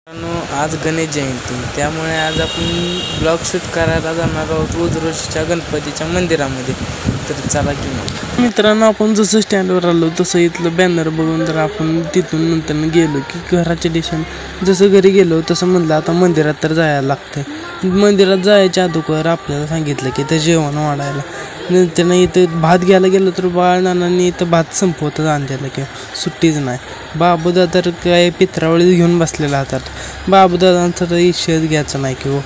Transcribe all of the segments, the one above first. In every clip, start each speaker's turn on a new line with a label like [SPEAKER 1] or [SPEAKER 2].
[SPEAKER 1] आज गणेश जयंती, त्यामुळे आज आपण ब्लॉग शूट करायला जाणार आहोत उजरोशीच्या गणपतीच्या मंदिरामध्ये. तर चला की मग मित्रांनो, आपण जसं स्टँडवर आलो तसं इथलं बॅनर बघून तर आपण तिथून नंतर गेलो की घराच्या दिशेने. जसं घरी गेलो तसं म्हणलं आता मंदिरात तर जायला लागतंय. मंदिरात जायच्या अगोदर आपल्याला सांगितलं की ते जेवण वाढायला. नंतर इथं भात घ्यायला गेलो तर बाळनानांनी इथं भात संपवतच आणलेलं की सुट्टीच नाही. बाबूदादा तर काय पित्रावळीत घेऊन बसलेला हातात. बाबूदादांचा तर इशेच घ्यायचा नाही की हो.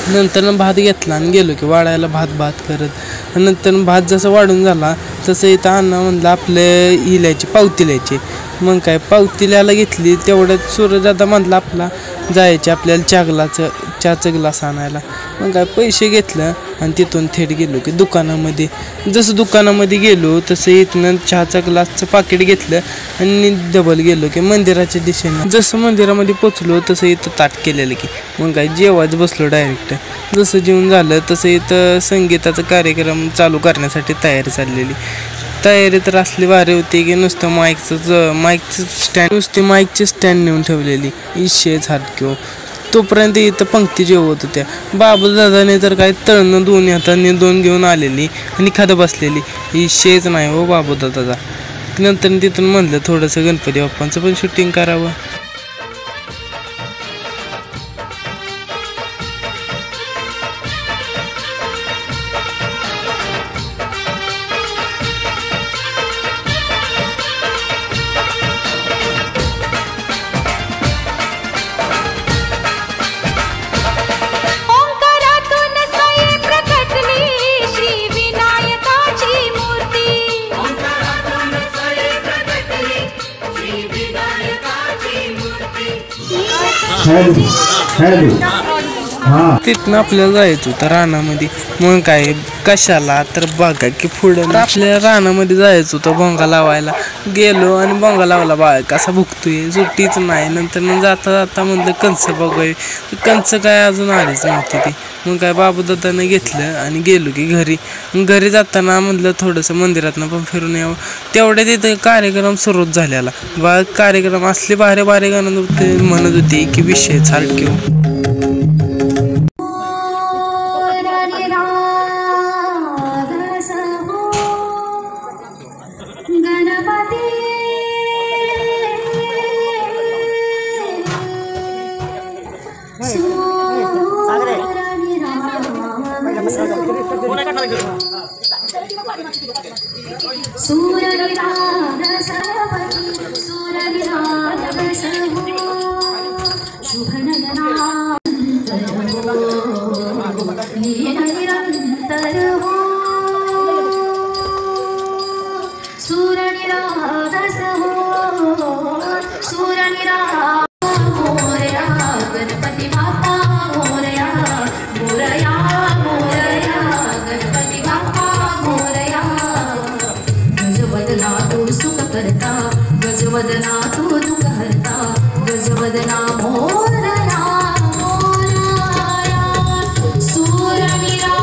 [SPEAKER 1] नंतर भात घेतला आणि गेलो की वाढायला भात करत. नंतर भात जसं वाढून झाला तसं इथं अण्णा म्हणलं आपले लिहायची पावती लिहायची. मग काय पावती लिहायला घेतली. तेवढ्यात सूरजदादा म्हटलं आपला जायचे आपल्याला चहाचा ग्लास आणायला. मग काय पैसे घेतलं आणि तिथून थेट गेलो की दुकानामध्ये. जसं दुकानामध्ये गेलो तसं इथनं चहाचा ग्लासचं पाकिट घेतलं आणि डबल गेलो की मंदिराच्या दिशेने. जसं मंदिरामध्ये पोचलो तसं इथं ताट केलेलं की मग काय जेवायच बसलो डायरेक्ट. जसं जेवण झालं तसं इथं संगीताचा कार्यक्रम चालू करण्यासाठी तयारी चाललेली. तयारी तर असली भारी होती की नुसतं माईकचं स्टँड माईकचे स्टँड नेऊन ठेवलेली. इशेच हात घेऊ तोपर्यंत इथं पंक्ती जेवत होत्या. बाबूदादाने तर काय तळणं दोन्ही हातांनी दोन घेऊन आलेली आणि खात बसलेली. इशेच नाही हो बाबूदादाचा. नंतर तिथून म्हणलं थोडंसं गणपती बाप्पांचं पण शूटिंग करावं. तिथनं आपल्याला जायचं होतं रानामध्ये. मग काय कशाला तर बघा की पुढं आपल्याला रानामध्ये जायचं होतं भोंगा लावायला. गेलो आणि भोंगा लावला. बाळ कसा भुकतोय सुट्टीच नाही. नंतर जाता म्हणलं कंच बघूय. कंच काय अजून आलीच नव्हती ती. मग काय बाबूदादानं घेतलं आणि गेलो की घरी जाताना म्हणलं थोडंसं मंदिरातनं पण फिरून यावं. तेवढ्या तिथं कार्यक्रम सुरूच झालेला. बा कार्यक्रम असले भारे गाणं म्हणत होते की विषय चाल घेऊ.
[SPEAKER 2] गजवदना तू दुःख हरता गजवदना मोरया सूरनिरा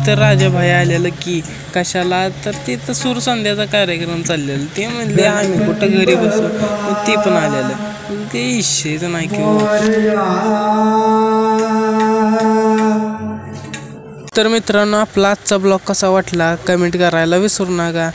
[SPEAKER 1] तर राजाभाई आलेलं की कशाला तर तिथं सूरसंध्याचा कार्यक्रम चाललेला. ते म्हणले आम्ही कुठं घरी बसू. ते पण आलेलं. ते इशेच नाही की. तर मित्रांनो, आपला आजचा ब्लॉग कसा वाटला कमेंट करायला विसरू नका.